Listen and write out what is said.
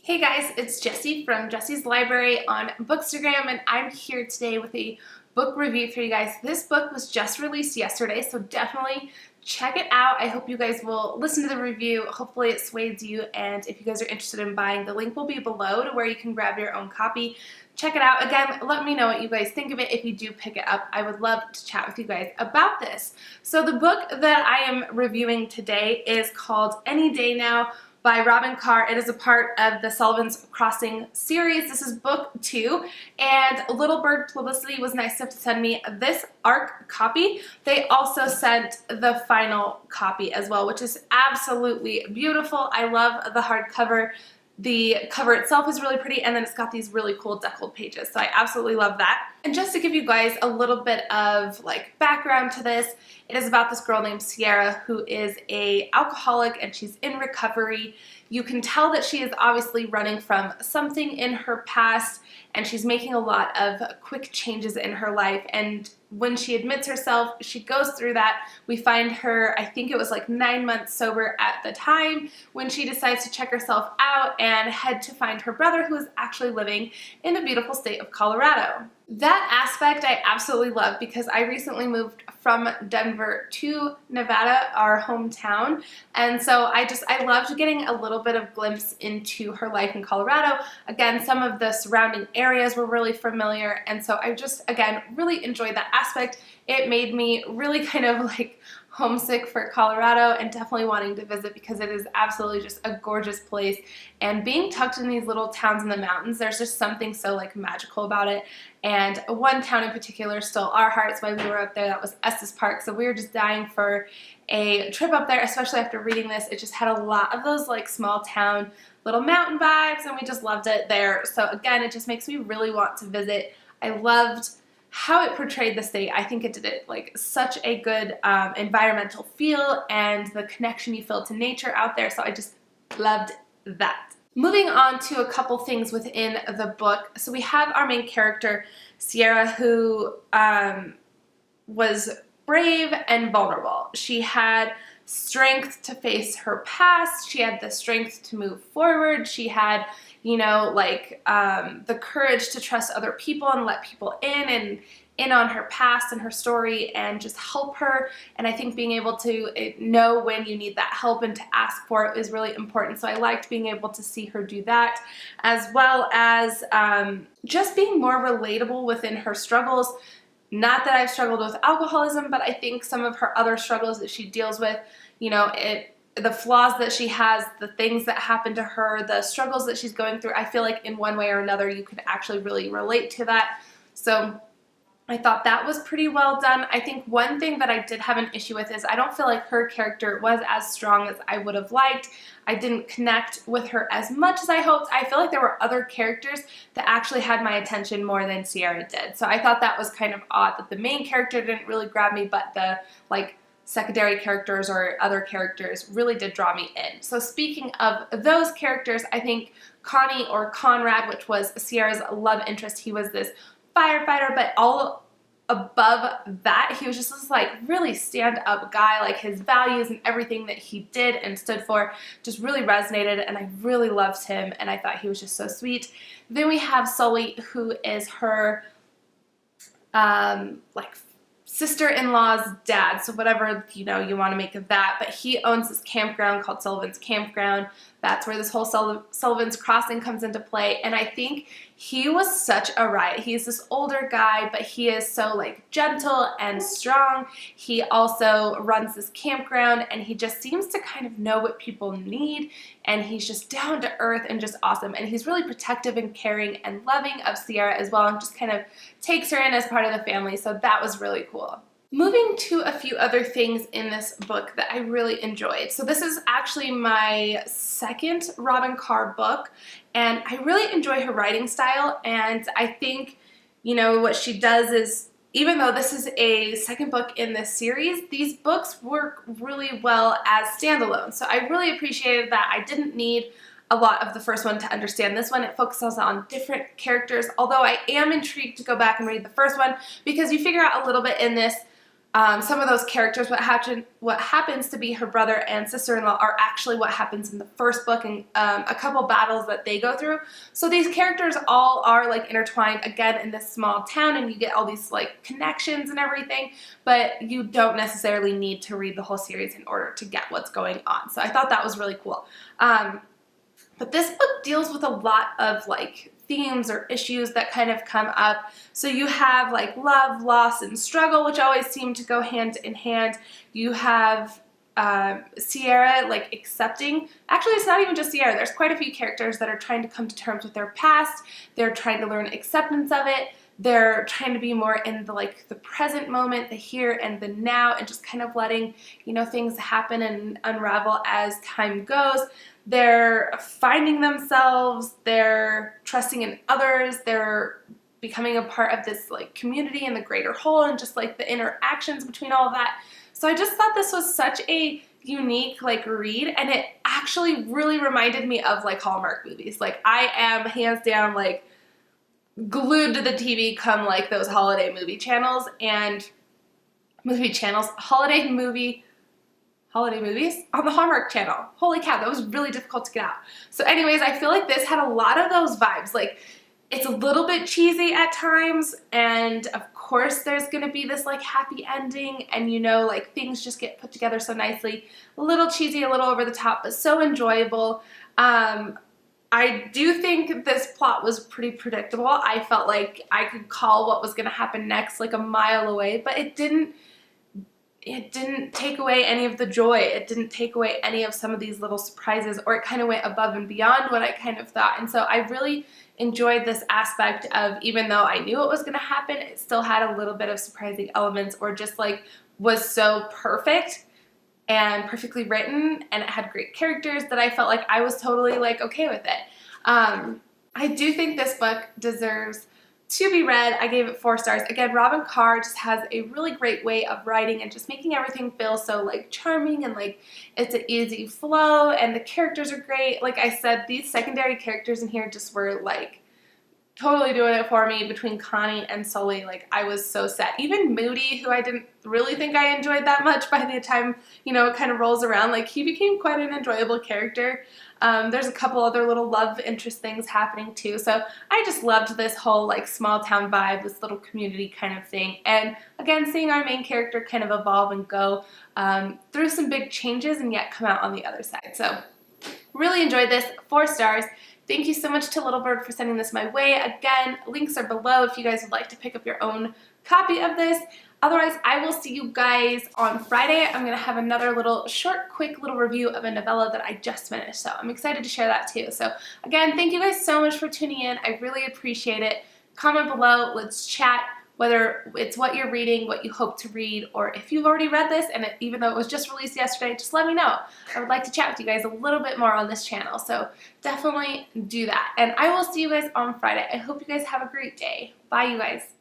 Hey guys, it's Jessi from Jessi's Library on Bookstagram, and I'm here today with a book review for you guys. This book was just released yesterday, so definitely check it out. I hope you guys will listen to the review. Hopefully it sways you, and if you guys are interested in buying, the link will be below to where you can grab your own copy. Check it out. Again, let me know what you guys think of it if you do pick it up. I would love to chat with you guys about this. So the book that I am reviewing today is called Any Day Now by Robyn Carr. It is a part of the Sullivan's Crossing series. This is book 2, and Little Bird Publicity was nice enough to send me this ARC copy. They also sent the final copy as well, which is absolutely beautiful. I love the hardcover. The cover itself is really pretty, and then it's got these really cool deckled pages, so I absolutely love that. And just to give you guys a little bit of background to this, it is about this girl named Sierra who is an alcoholic and she's in recovery. You can tell that she is obviously running from something in her past, and she's making a lot of quick changes in her life, and when she admits herself, she goes through that. We find her, I think it was 9 months sober at the time, when she decides to check herself out and head to find her brother, who is actually living in the beautiful state of Colorado. That aspect I absolutely love because I recently moved from Denver to Nevada, our hometown, and so I loved getting a little bit of glimpse into her life in Colorado. Again, some of the surrounding areas were really familiar, and so I just, again, really enjoyed that aspect. It made me really kind of homesick for Colorado and definitely wanting to visit because it is absolutely just a gorgeous place, and being tucked in these little towns in the mountains, there's just something so magical about it. And one town in particular stole our hearts while we were up there. That was Estes Park. So we were just dying for a trip up there, especially after reading this. It just had a lot of those small town little mountain vibes, and we just loved it there. So again, it just makes me really want to visit. I loved how it portrayed the state. I think it did it such a good environmental feel, and the connection you feel to nature out there. So I just loved that. Moving on to a couple things within the book. So we have our main character, Sierra, who was brave and vulnerable. She had strength to face her past. She had the strength to move forward. She had, the courage to trust other people and let people in on her past and her story and just help her. And I think being able to know when you need that help and to ask for it is really important. So I liked being able to see her do that, as well as just being more relatable within her struggles. Not that I've struggled with alcoholism, but I think some of her other struggles that she deals with, the flaws that she has, the things that happen to her, the struggles that she's going through, I feel like in one way or another you could actually really relate to that. So I thought that was pretty well done. I think one thing that I did have an issue with is I don't feel like her character was as strong as I would have liked. I didn't connect with her as much as I hoped. I feel like there were other characters that actually had my attention more than Sierra did. So I thought that was kind of odd that the main character didn't really grab me, but the secondary characters or other characters really did draw me in. So speaking of those characters, I think Connie, or Conrad, which was Sierra's love interest, he was this firefighter, but all above that, he was just this really stand-up guy. His values and everything that he did and stood for just really resonated, and I really loved him, and I thought he was just so sweet. Then we have Sully, who is her sister-in-law's dad, so whatever you want to make of that, but he owns this campground called Sullivan's Campground. That's where this whole Sullivan's Crossing comes into play, and I think he was such a riot. He's this older guy, but he is so gentle and strong. He also runs this campground, and he just seems to kind of know what people need, and he's just down to earth and just awesome, and he's really protective and caring and loving of Sierra as well, and just kind of takes her in as part of the family, so that was really cool. Moving to a few other things in this book that I really enjoyed. So this is actually my second Robyn Carr book, and I really enjoy her writing style, and I think, what she does is, even though this is a second book in this series, these books work really well as standalone. So I really appreciated that. I didn't need a lot of the first one to understand this one. It focuses on different characters, although I am intrigued to go back and read the first one because you figure out a little bit in this some of those characters, what happens to be her brother and sister-in-law, are actually what happens in the first book, and a couple battles that they go through. So these characters all are like intertwined again in this small town, and you get all these like connections and everything, but you don't necessarily need to read the whole series in order to get what's going on. So I thought that was really cool. But this book deals with a lot of like themes or issues that kind of come up. So you have like love, loss, and struggle, which always seem to go hand in hand. You have Sierra like accepting, actually it's not even just Sierra, there's quite a few characters that are trying to come to terms with their past. They're trying to learn acceptance of it. They're trying to be more in the like the present moment, the here and the now, and just kind of letting, you know, things happen and unravel as time goes. They're finding themselves, they're trusting in others, they're becoming a part of this like community and the greater whole, and just like the interactions between all of that. So I just thought this was such a unique like read, and it actually really reminded me of like Hallmark movies. Like I am hands down like glued to the TV come like those holiday channels holiday movies on the Hallmark channel. Holy cow, that was really difficult to get out. So anyways, I feel like this had a lot of those vibes. Like it's a little bit cheesy at times, and of course there's gonna be this like happy ending, and you know, like things just get put together so nicely. A little cheesy, a little over the top, but so enjoyable. I do think this plot was pretty predictable. I felt like I could call what was gonna happen next like a mile away, but it didn't take away any of the joy. It didn't take away any of some of these little surprises, or it kind of went above and beyond what I kind of thought. And so I really enjoyed this aspect of, even though I knew it was going to happen, it still had a little bit of surprising elements, or just like was so perfect and perfectly written, and it had great characters that I felt like I was totally like okay with it. I do think this book deserves to be read. I gave it 4 stars. Again, Robyn Carr just has a really great way of writing and just making everything feel so like charming, and like it's an easy flow, and the characters are great. Like I said, these secondary characters in here just were like totally doing it for me. Between Connie and Sully, like I was so set. Even Moody, who I didn't really think I enjoyed that much, by the time, you know, it kind of rolls around, like he became quite an enjoyable character. There's a couple other little love interest things happening too. So I just loved this whole like small town vibe, this little community kind of thing. And again, seeing our main character kind of evolve and go through some big changes and yet come out on the other side. So really enjoyed this. 4 stars. Thank you so much to Little Bird for sending this my way. Again, links are below if you guys would like to pick up your own copy of this. Otherwise, I will see you guys on Friday. I'm going to have another little short, quick little review of a novella that I just finished. So I'm excited to share that too. So again, thank you guys so much for tuning in. I really appreciate it. Comment below. Let's chat, whether it's what you're reading, what you hope to read, or if you've already read this, and even though it was just released yesterday, just let me know. I would like to chat with you guys a little bit more on this channel. So definitely do that. And I will see you guys on Friday. I hope you guys have a great day. Bye, you guys.